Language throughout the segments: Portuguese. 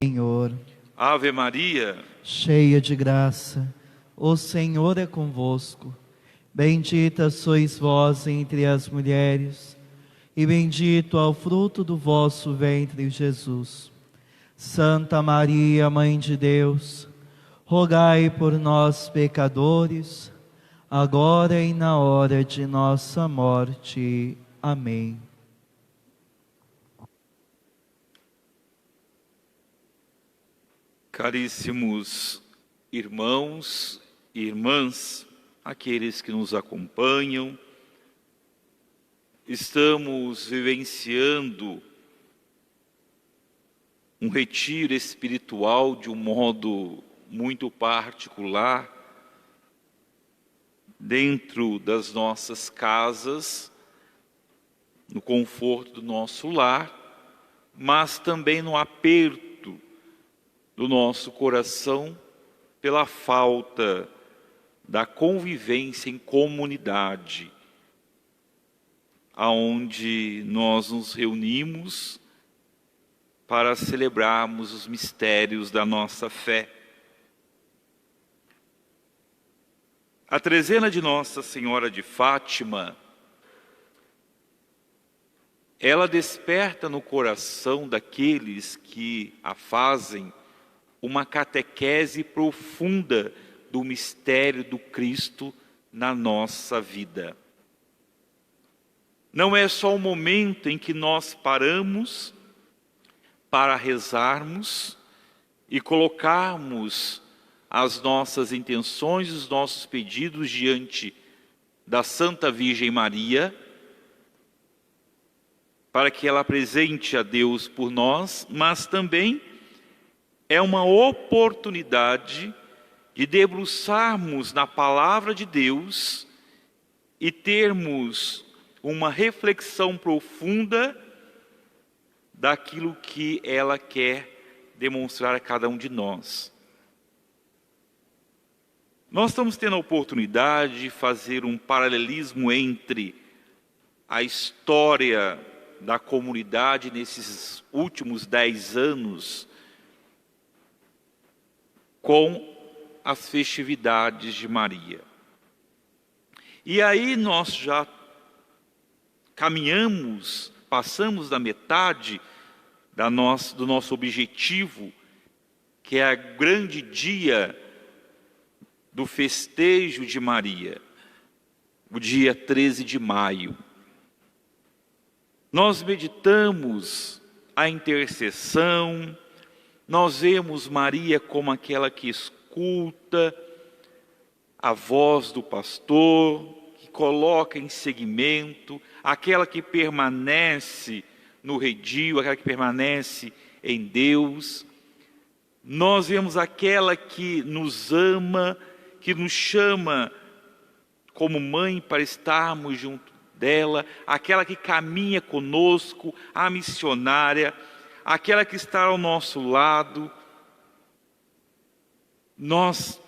Senhor, Ave Maria, cheia de graça, o Senhor é convosco. Bendita sois vós entre as mulheres, e bendito é o fruto do vosso ventre, Jesus. Santa Maria, Mãe de Deus, rogai por nós, pecadores, agora e na hora de nossa morte. Amém. caríssimos irmãos e irmãs, aqueles que nos acompanham, estamos vivenciando um retiro espiritual de um modo muito particular, dentro das nossas casas, no conforto do nosso lar, mas também no aperto do nosso coração pela falta da convivência em comunidade, aonde nós nos reunimos para celebrarmos os mistérios da nossa fé. A trezena de Nossa Senhora de Fátima, ela desperta no coração daqueles que a fazem uma catequese profunda do mistério do Cristo na nossa vida. Não é só o momento em que nós paramos para rezarmos e colocarmos as nossas intenções, os nossos pedidos diante da Santa Virgem Maria, para que ela apresente a Deus por nós, mas também é uma oportunidade de debruçarmos na palavra de Deus e termos uma reflexão profunda daquilo que ela quer demonstrar a cada um de nós. Nós estamos tendo a oportunidade de fazer um paralelismo entre a história da comunidade nesses últimos 10 anos com as festividades de Maria. E aí nós já caminhamos, passamos da metade do nosso objetivo, que é o grande dia do festejo de Maria, o dia 13 de maio. Nós meditamos a intercessão, nós vemos Maria como aquela que escuta a voz do pastor, que coloca em seguimento, aquela que permanece no redil, aquela que permanece em Deus. Nós vemos aquela que nos ama, que nos chama como mãe para estarmos junto dela, aquela que caminha conosco, a missionária, aquela que está ao nosso lado. Nós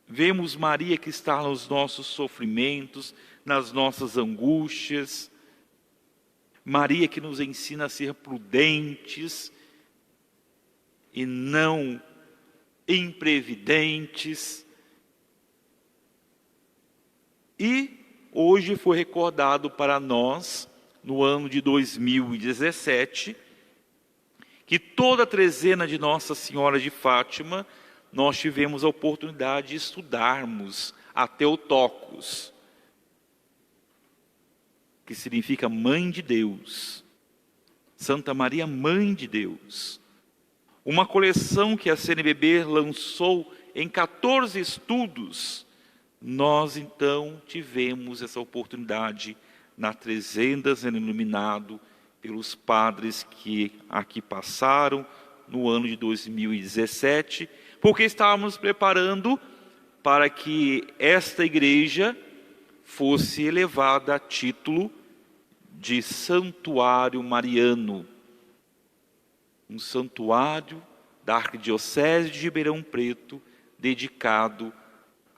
vemos Maria que está nos nossos sofrimentos, nas nossas angústias. Maria que nos ensina a ser prudentes e não imprevidentes. E hoje foi recordado para nós, no ano de 2017, que toda a trezena de Nossa Senhora de Fátima, nós tivemos a oportunidade de estudarmos a Theotokos, que significa Mãe de Deus, Santa Maria, Mãe de Deus. Uma coleção que a CNBB lançou em 14 estudos. Nós então tivemos essa oportunidade na trezena, sendo iluminado pelos padres que aqui passaram no ano de 2017, porque estávamos preparando para que esta igreja fosse elevada a título de santuário mariano, um santuário da Arquidiocese de Ribeirão Preto dedicado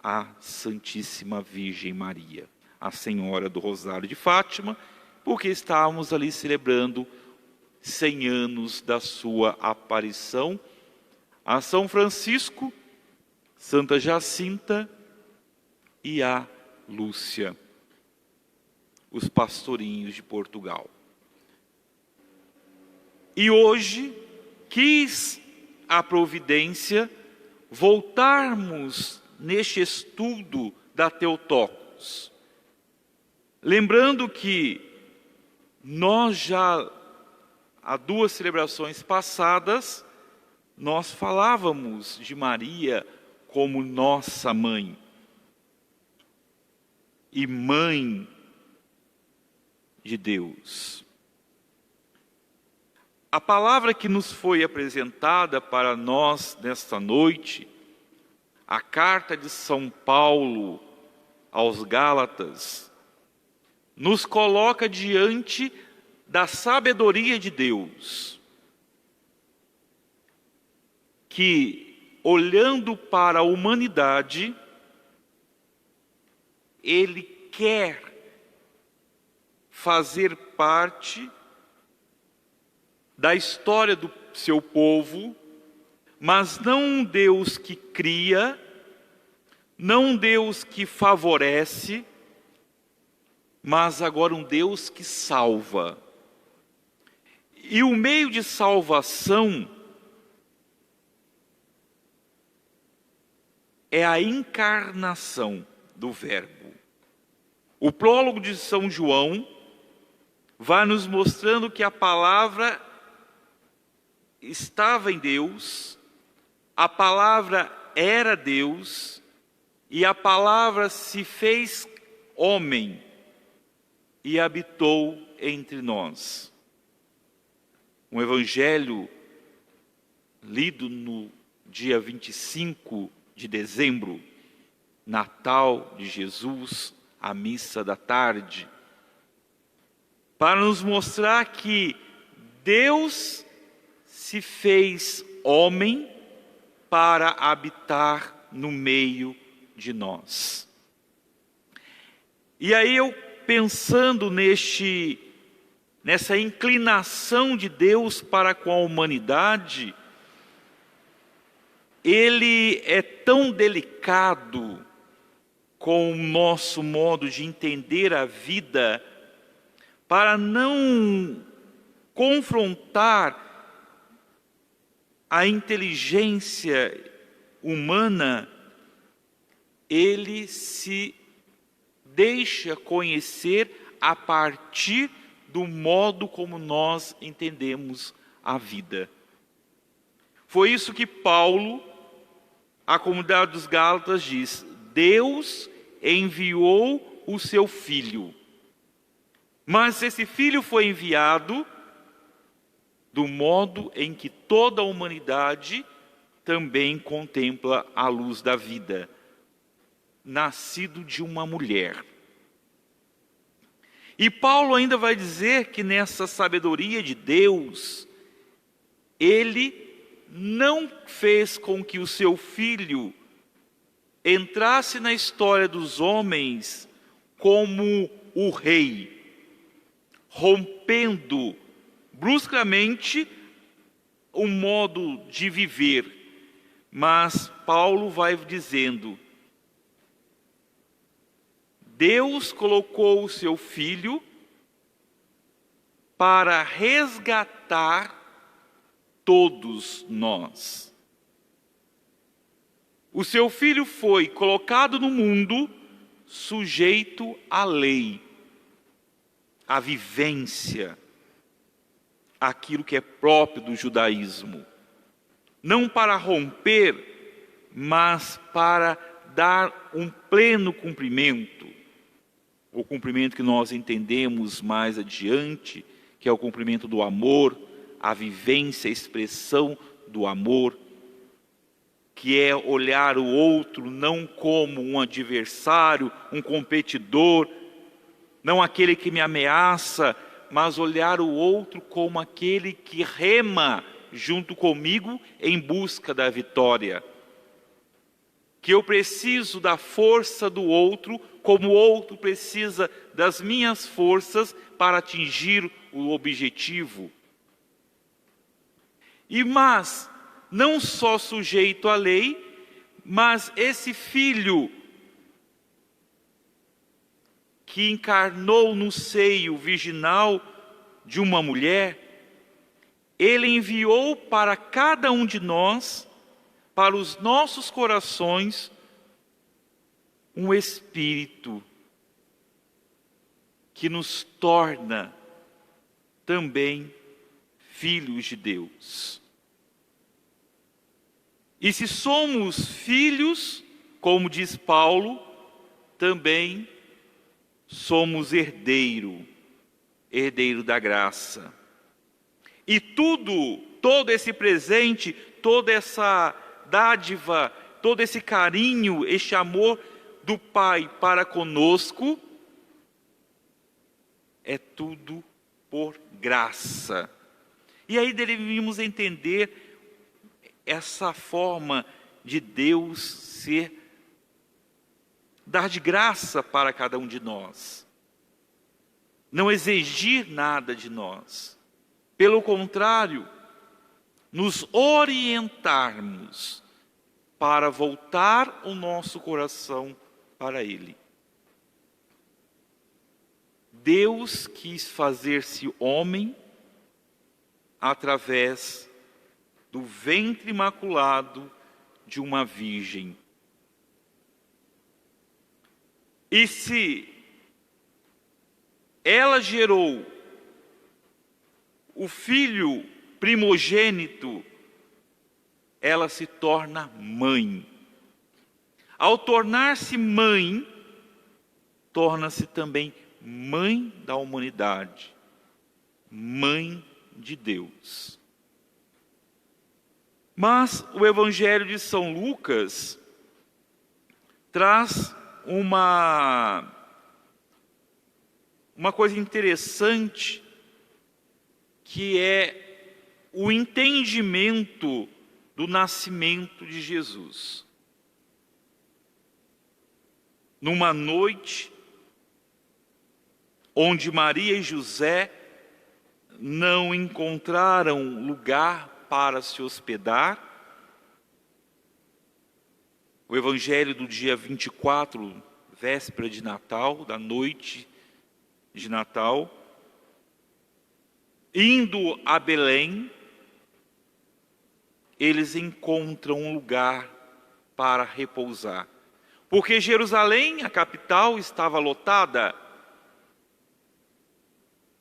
à Santíssima Virgem Maria, a Senhora do Rosário de Fátima, porque estávamos ali celebrando 100 anos da sua aparição, a São Francisco, Santa Jacinta e a Lúcia, os pastorinhos de Portugal. E hoje quis a providência voltarmos neste estudo da Theotokos, lembrando que nós já, há 2 celebrações passadas, nós falávamos de Maria como nossa mãe e mãe de Deus. A palavra que nos foi apresentada para nós nesta noite, a carta de São Paulo aos Gálatas, nos coloca diante da sabedoria de Deus, que, olhando para a humanidade, Ele quer fazer parte da história do seu povo, mas não um Deus que cria, não um Deus que favorece, mas agora um Deus que salva. E o meio de salvação é a encarnação do Verbo. O prólogo de São João vai nos mostrando que a palavra estava em Deus, a palavra era Deus, e a palavra se fez homem e habitou entre nós. Um evangelho lido no dia 25 de dezembro, Natal de Jesus, a missa da tarde, para nos mostrar que Deus se fez homem para habitar no meio de nós. E aí eu, pensando nessa inclinação de Deus para com a humanidade, Ele é tão delicado com o nosso modo de entender a vida, para não confrontar a inteligência humana, Ele se deixa conhecer a partir do modo como nós entendemos a vida. Foi isso que Paulo, à comunidade dos Gálatas, diz: Deus enviou o seu Filho, mas esse Filho foi enviado do modo em que toda a humanidade também contempla a luz da vida, nascido de uma mulher. E Paulo ainda vai dizer que nessa sabedoria de Deus, Ele não fez com que o seu Filho entrasse na história dos homens como o rei, rompendo bruscamente o modo de viver. Mas Paulo vai dizendo: Deus colocou o seu Filho para resgatar todos nós. O seu Filho foi colocado no mundo sujeito à lei, à vivência, aquilo que é próprio do judaísmo. Não para romper, mas para dar um pleno cumprimento. O cumprimento que nós entendemos mais adiante, que é o cumprimento do amor, a vivência, a expressão do amor, que é olhar o outro não como um adversário, um competidor, não aquele que me ameaça, mas olhar o outro como aquele que rema junto comigo em busca da vitória. Que eu preciso da força do outro, como o outro precisa das minhas forças para atingir o objetivo. Mas não só sujeito à lei, mas esse filho que encarnou no seio virginal de uma mulher, ele enviou para cada um de nós, para os nossos corações, um Espírito que nos torna também filhos de Deus. E se somos filhos, como diz Paulo, também somos herdeiro da graça. E todo esse presente, toda essa dádiva, todo esse carinho, este amor do Pai para conosco, é tudo por graça. E aí devemos entender essa forma de Deus dar de graça para cada um de nós. Não exigir nada de nós. Pelo contrário, nos orientarmos para voltar o nosso coração para Ele. Deus quis fazer-se homem através do ventre imaculado de uma virgem. E se ela gerou o filho primogênito, ela se torna mãe. Ao tornar-se mãe, torna-se também mãe da humanidade, mãe de Deus. Mas o Evangelho de São Lucas traz uma coisa interessante, que é o entendimento do nascimento de Jesus. Numa noite onde Maria e José não encontraram lugar para se hospedar, o Evangelho do dia 24, véspera de Natal, da noite de Natal, indo a Belém, eles encontram um lugar para repousar. Porque Jerusalém, a capital, estava lotada,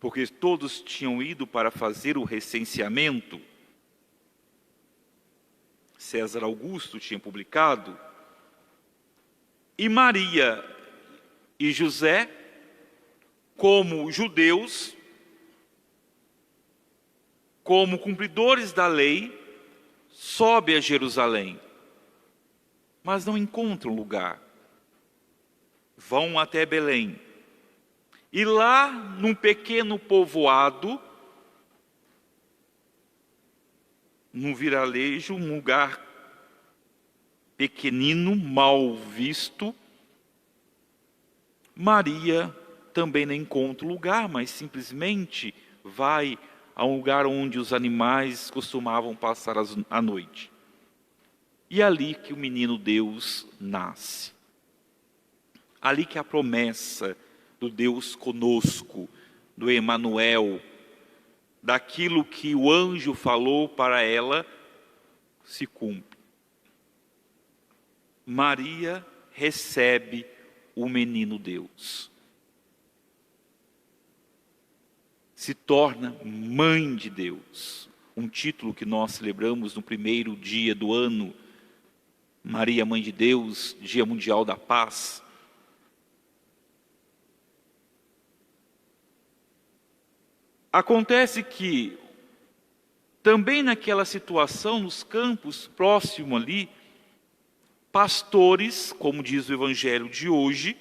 porque todos tinham ido para fazer o recenseamento. César Augusto tinha publicado. E Maria e José, como judeus, como cumpridores da lei, sobem a Jerusalém, mas não encontram lugar. Vão até Belém. E lá, num pequeno povoado, num vilarejo, um lugar pequenino, mal visto, Maria também não encontra lugar, mas simplesmente vai a um lugar onde os animais costumavam passar a noite. E é ali que o menino Deus nasce. Ali que a promessa do Deus conosco, do Emanuel, daquilo que o anjo falou para ela, se cumpre. Maria recebe o menino Deus. Se torna mãe de Deus. Um título que nós celebramos no primeiro dia do ano, Maria, Mãe de Deus, Dia Mundial da Paz. Acontece que, também naquela situação, nos campos próximos ali, pastores, como diz o Evangelho de hoje,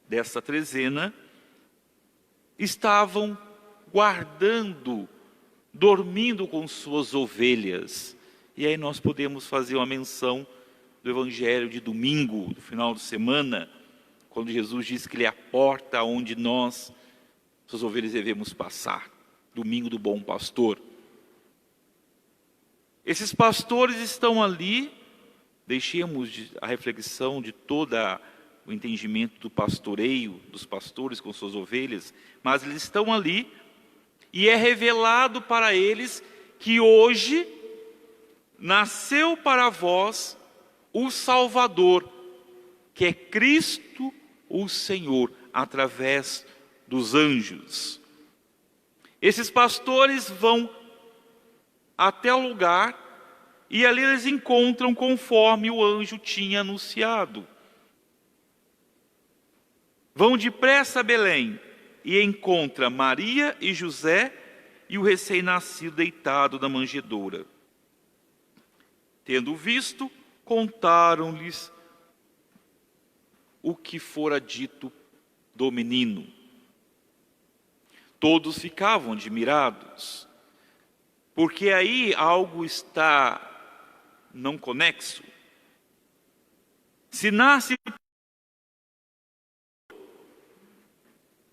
desta trezena, estavam guardando, dormindo com suas ovelhas. E aí nós podemos fazer uma menção do Evangelho de domingo, do final de semana, quando Jesus diz que Ele é a porta onde nós, suas ovelhas, devemos passar. Domingo do Bom Pastor. Esses pastores estão ali, deixemos a reflexão de toda o entendimento do pastoreio, dos pastores com suas ovelhas, mas eles estão ali e é revelado para eles que hoje nasceu para vós o Salvador, que é Cristo o Senhor, através dos anjos. Esses pastores vão até o lugar e ali eles encontram conforme o anjo tinha anunciado. Vão depressa a Belém e encontram Maria e José e o recém-nascido deitado na manjedoura. Tendo visto, contaram-lhes o que fora dito do menino. Todos ficavam admirados, porque aí algo está não conexo. Se nasce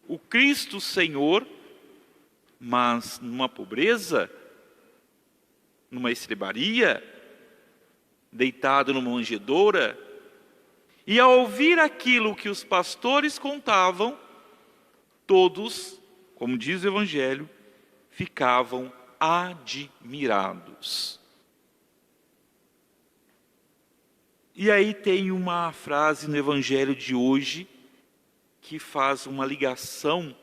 o Cristo Senhor, mas numa pobreza, numa estrebaria, deitado numa manjedoura, e ao ouvir aquilo que os pastores contavam, todos, como diz o Evangelho, ficavam admirados. E aí tem uma frase no Evangelho de hoje que faz uma ligação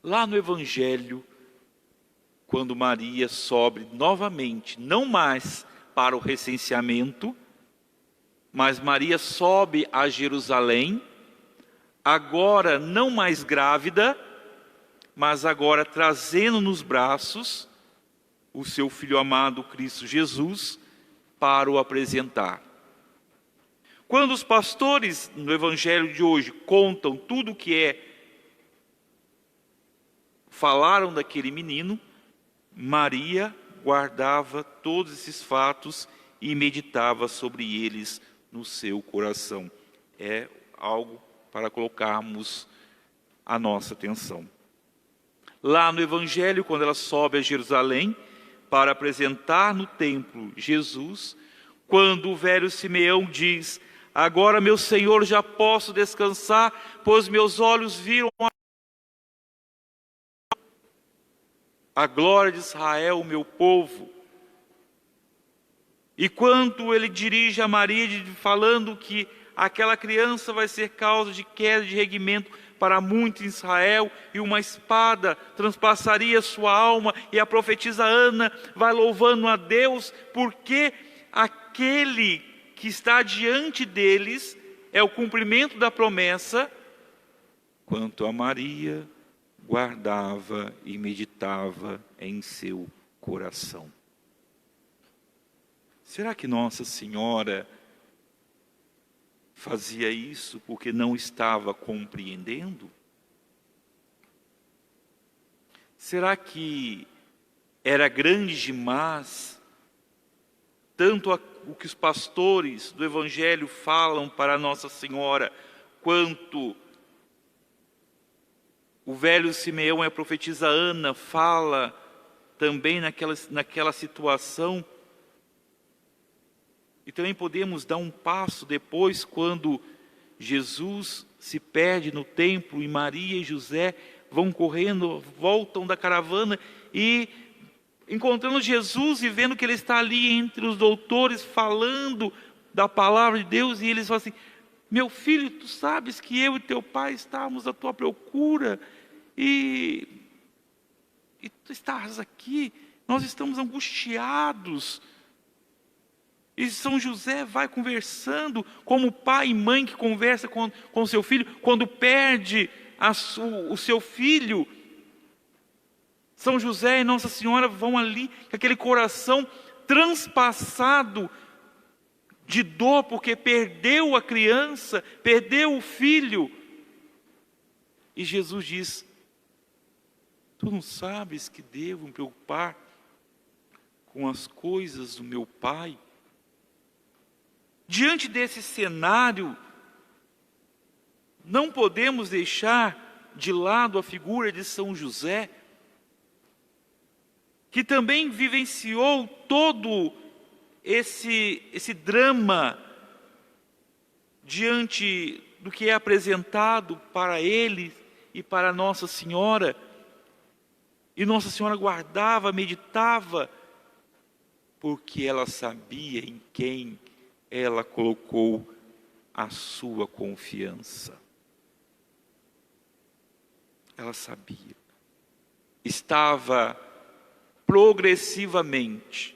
lá no Evangelho, quando Maria sobe novamente, não mais para o recenseamento, mas Maria sobe a Jerusalém, agora não mais grávida, mas agora trazendo nos braços o seu filho amado Cristo Jesus para o apresentar. Quando os pastores no Evangelho de hoje contam tudo o que falaram daquele menino, Maria guardava todos esses fatos e meditava sobre eles no seu coração. É algo para colocarmos a nossa atenção. Lá no Evangelho, quando ela sobe a Jerusalém para apresentar no templo Jesus, quando o velho Simeão diz: agora, meu Senhor, já posso descansar, pois meus olhos viram a glória de Israel, o meu povo. E quando ele dirige a Maria, falando que aquela criança vai ser causa de queda de regimento para muitos em Israel, e uma espada transpassaria sua alma, e a profetisa Ana vai louvando a Deus, porque aquele que está diante deles é o cumprimento da promessa, quanto a Maria, guardava e meditava em seu coração. Será que Nossa Senhora fazia isso porque não estava compreendendo? Será que era grande demais tanto o que os pastores do Evangelho falam para Nossa Senhora, quanto o velho Simeão e a profetisa Ana fala também naquela situação? E também podemos dar um passo depois, quando Jesus se perde no templo e Maria e José vão correndo, voltam da caravana e encontrando Jesus e vendo que ele está ali entre os doutores falando da palavra de Deus, e eles falam assim: meu filho, tu sabes que eu e teu pai estávamos à tua procura e tu estás aqui, nós estamos angustiados. E São José vai conversando como pai e mãe que conversa com seu filho quando perde o seu filho. São José e Nossa Senhora vão ali com aquele coração transpassado de dor, porque perdeu a criança, perdeu o filho. E Jesus diz: tu não sabes que devo me preocupar com as coisas do meu Pai? Diante desse cenário, não podemos deixar de lado a figura de São José. que também vivenciou todo esse drama diante do que é apresentado para ele e para Nossa Senhora. E Nossa Senhora guardava, meditava, porque ela sabia em quem ela colocou a sua confiança. Ela sabia. Estava progressivamente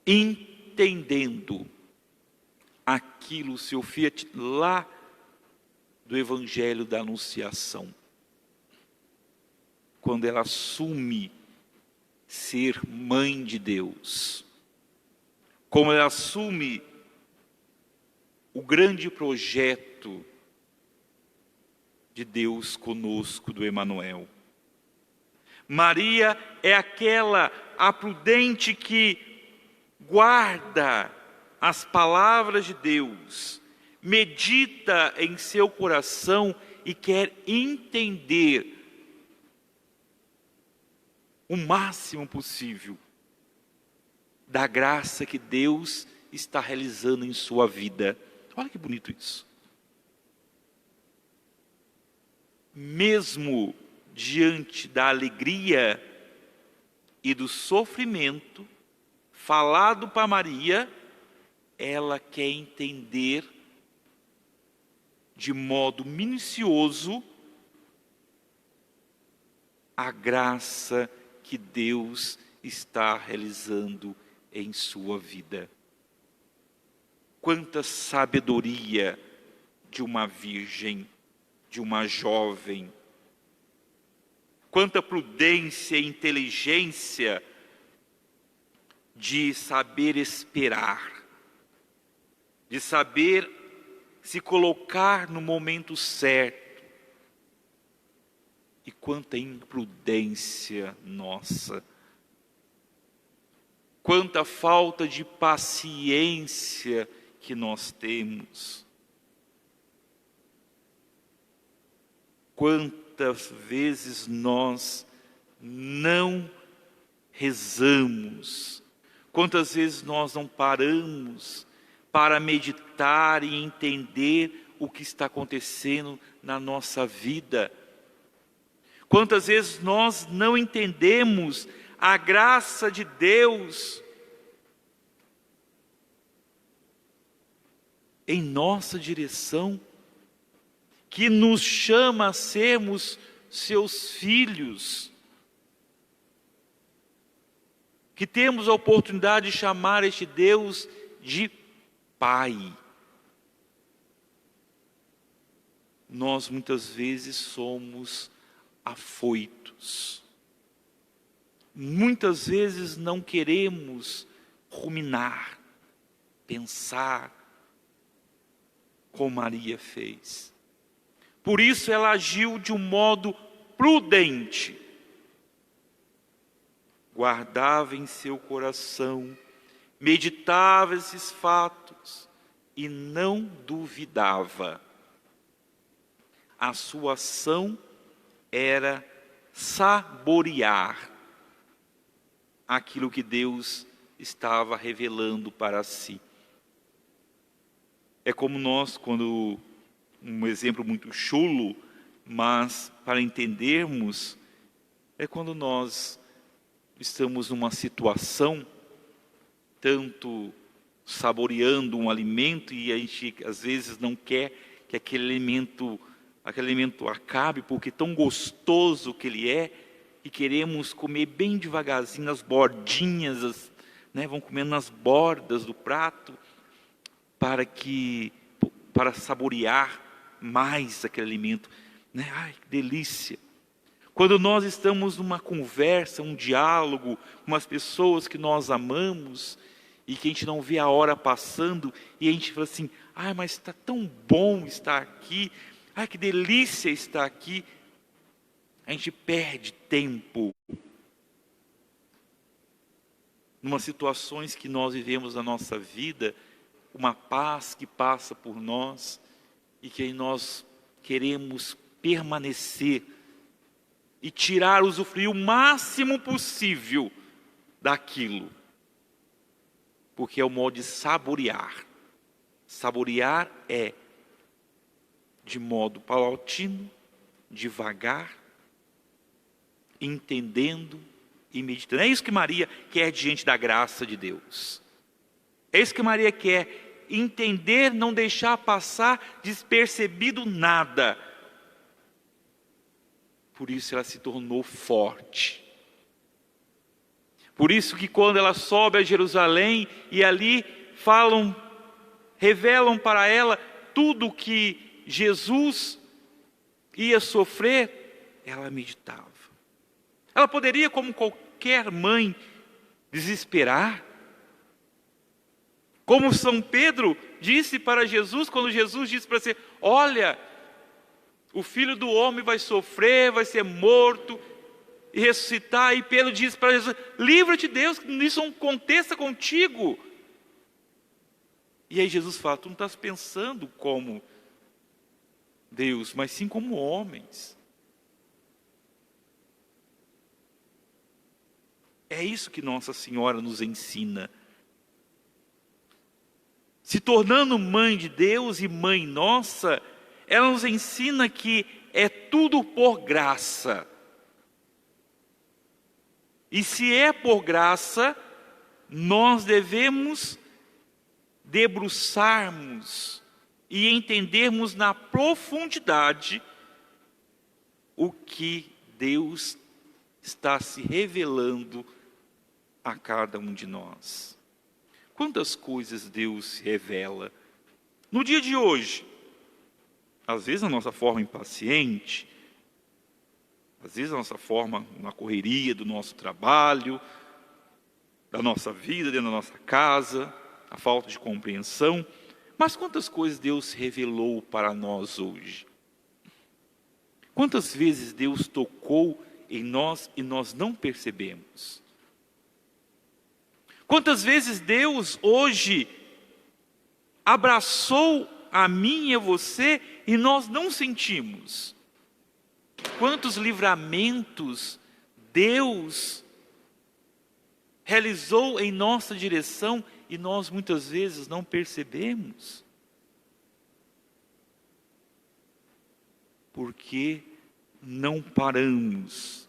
entendendo aquilo, seu fiat lá do Evangelho da Anunciação. Quando ela assume ser mãe de Deus, como ela assume o grande projeto de Deus conosco, do Emanuel. Maria é a prudente que guarda as palavras de Deus, medita em seu coração e quer entender o máximo possível da graça que Deus está realizando em sua vida. Olha que bonito isso. Mesmo diante da alegria e do sofrimento falado para Maria, ela quer entender de modo minucioso a graça que Deus está realizando em sua vida. Quanta sabedoria de uma virgem, de uma jovem. Quanta prudência e inteligência de saber esperar, de saber se colocar no momento certo. E quanta imprudência nossa, quanta falta de paciência que nós temos. Quantas vezes nós não rezamos, quantas vezes nós não paramos para meditar e entender o que está acontecendo na nossa vida. Quantas vezes nós não entendemos a graça de Deus em nossa direção, que nos chama a sermos seus filhos, que temos a oportunidade de chamar este Deus de Pai. Nós muitas vezes somos afoitos. Muitas vezes não queremos ruminar, pensar, como Maria fez. Por isso ela agiu de um modo prudente. Guardava em seu coração, meditava esses fatos e não duvidava. A sua ação era saborear aquilo que Deus estava revelando para si. É como nós, quando, um exemplo muito chulo, mas para entendermos, é quando nós estamos numa situação, tanto saboreando um alimento, e a gente às vezes não quer que aquele alimento acabe, porque tão gostoso que ele é, e queremos comer bem devagarzinho, as bordinhas, vamos comendo nas bordas do prato, para saborear mais aquele alimento. Ai, que delícia! Quando nós estamos numa conversa, um diálogo com as pessoas que nós amamos, e que a gente não vê a hora passando, e a gente fala assim, mas está tão bom estar aqui, que delícia estar aqui. A gente perde tempo numas situações que nós vivemos na nossa vida, uma paz que passa por nós e que nós queremos permanecer e tirar, usufruir o máximo possível daquilo. Porque é o modo de saborear. Saborear é de modo paulatino, devagar, entendendo e meditando. É isso que Maria quer diante da graça de Deus. É isso que Maria quer, entender, não deixar passar despercebido nada. Por isso ela se tornou forte. Por isso que quando ela sobe a Jerusalém e ali revelam para ela tudo que Jesus ia sofrer, ela meditava. Ela poderia, como qualquer mãe, desesperar. Como São Pedro disse para Jesus, quando Jesus disse para você: olha, o Filho do Homem vai sofrer, vai ser morto e ressuscitar. E Pedro disse para Jesus: livra-te, Deus, que isso não aconteça contigo. E aí Jesus fala: tu não estás pensando como Deus, mas sim como homens. É isso que Nossa Senhora nos ensina. Se tornando mãe de Deus e mãe nossa, ela nos ensina que é tudo por graça. E se é por graça, nós devemos debruçarmos e entendermos na profundidade o que Deus está se revelando a cada um de nós. Quantas coisas Deus se revela no dia de hoje? Às vezes a nossa forma impaciente, às vezes a nossa forma na correria do nosso trabalho, da nossa vida, dentro da nossa casa, a falta de compreensão. Mas quantas coisas Deus revelou para nós hoje? Quantas vezes Deus tocou em nós e nós não percebemos? Quantas vezes Deus hoje abraçou a mim e a você e nós não sentimos? Quantos livramentos Deus realizou em nossa direção e nós muitas vezes não percebemos? Porque não paramos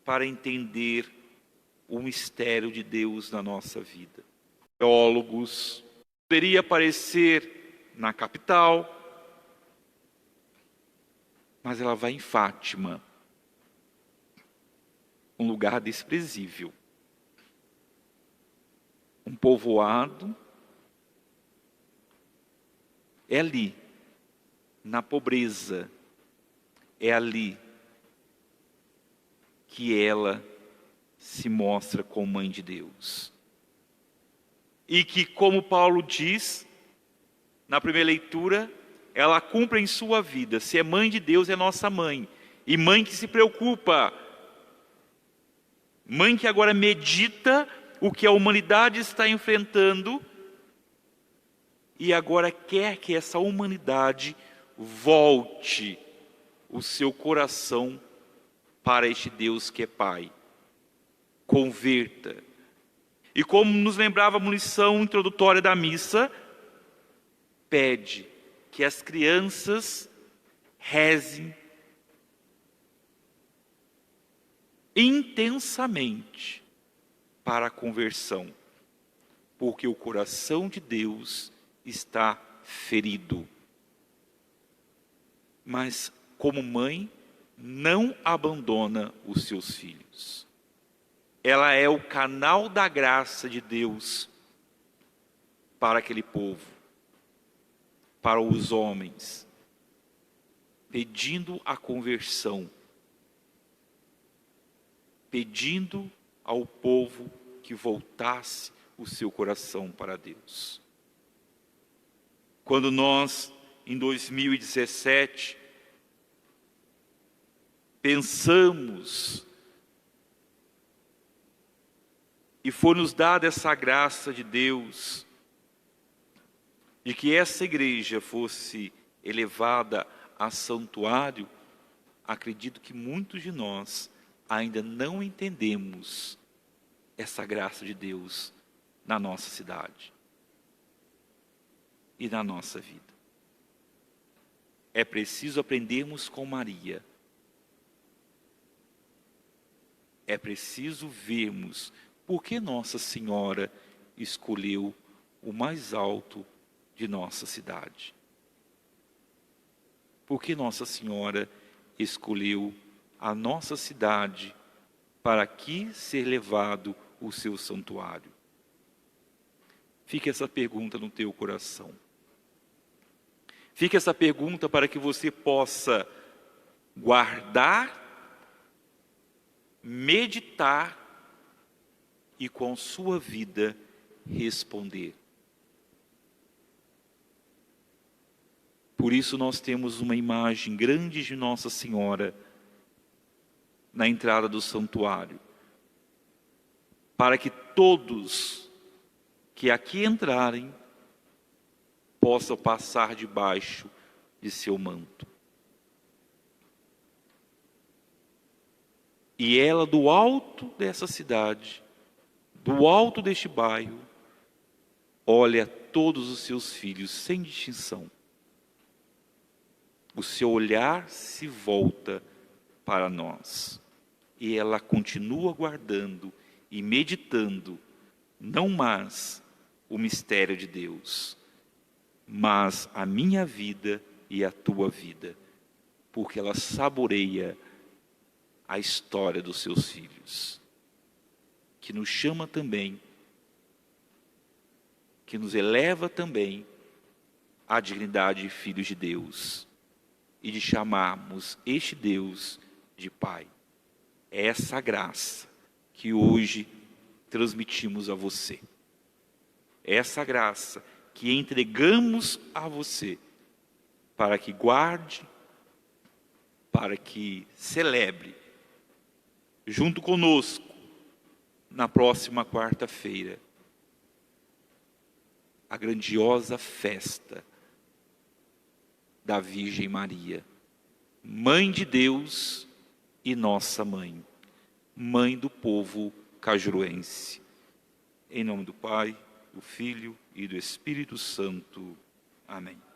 para entender o mistério de Deus na nossa vida. Teólogos, poderia aparecer na capital, mas ela vai em Fátima, um lugar desprezível, um povoado. É ali, na pobreza, é ali que ela se mostra como mãe de Deus. E que, como Paulo diz na primeira leitura, ela cumpre em sua vida. Se é mãe de Deus, é nossa mãe. E mãe que se preocupa. Mãe que agora medita o que a humanidade está enfrentando e agora quer que essa humanidade volte o seu coração para este Deus que é Pai. Converta. E como nos lembrava a lição introdutória da missa, pede que as crianças rezem intensamente para a conversão, porque o coração de Deus está ferido. Mas, como mãe, não abandona os seus filhos. Ela é o canal da graça de Deus para aquele povo, para os homens, pedindo a conversão, pedindo ao povo que voltasse o seu coração para Deus. Quando nós, em 2017, pensamos e foi nos dada essa graça de Deus, de que essa igreja fosse elevada a santuário, acredito que muitos de nós ainda não entendemos essa graça de Deus na nossa cidade e na nossa vida. É preciso aprendermos com Maria. É preciso vermos por que Nossa Senhora escolheu o mais alto de nossa cidade. Por que Nossa Senhora escolheu a nossa cidade para aqui ser levado o seu santuário? Fica essa pergunta no teu coração. Fica essa pergunta para que você possa guardar, meditar e com sua vida responder. Por isso nós temos uma imagem grande de Nossa Senhora na entrada do santuário, para que todos que aqui entrarem possam passar debaixo de seu manto. E ela, do alto dessa cidade, do alto deste bairro, olha todos os seus filhos sem distinção. O seu olhar se volta para nós. E ela continua guardando e meditando, não mais o mistério de Deus, mas a minha vida e a tua vida, porque ela saboreia a história dos seus filhos, que nos chama também, que nos eleva também à dignidade de filhos de Deus e de chamarmos este Deus de Pai. É essa graça que hoje transmitimos a você. É essa graça que entregamos a você para que guarde, para que celebre junto conosco na próxima quarta-feira a grandiosa festa da Virgem Maria, Mãe de Deus e nossa mãe, mãe do povo cajuruense. Em nome do Pai, do Filho e do Espírito Santo. Amém.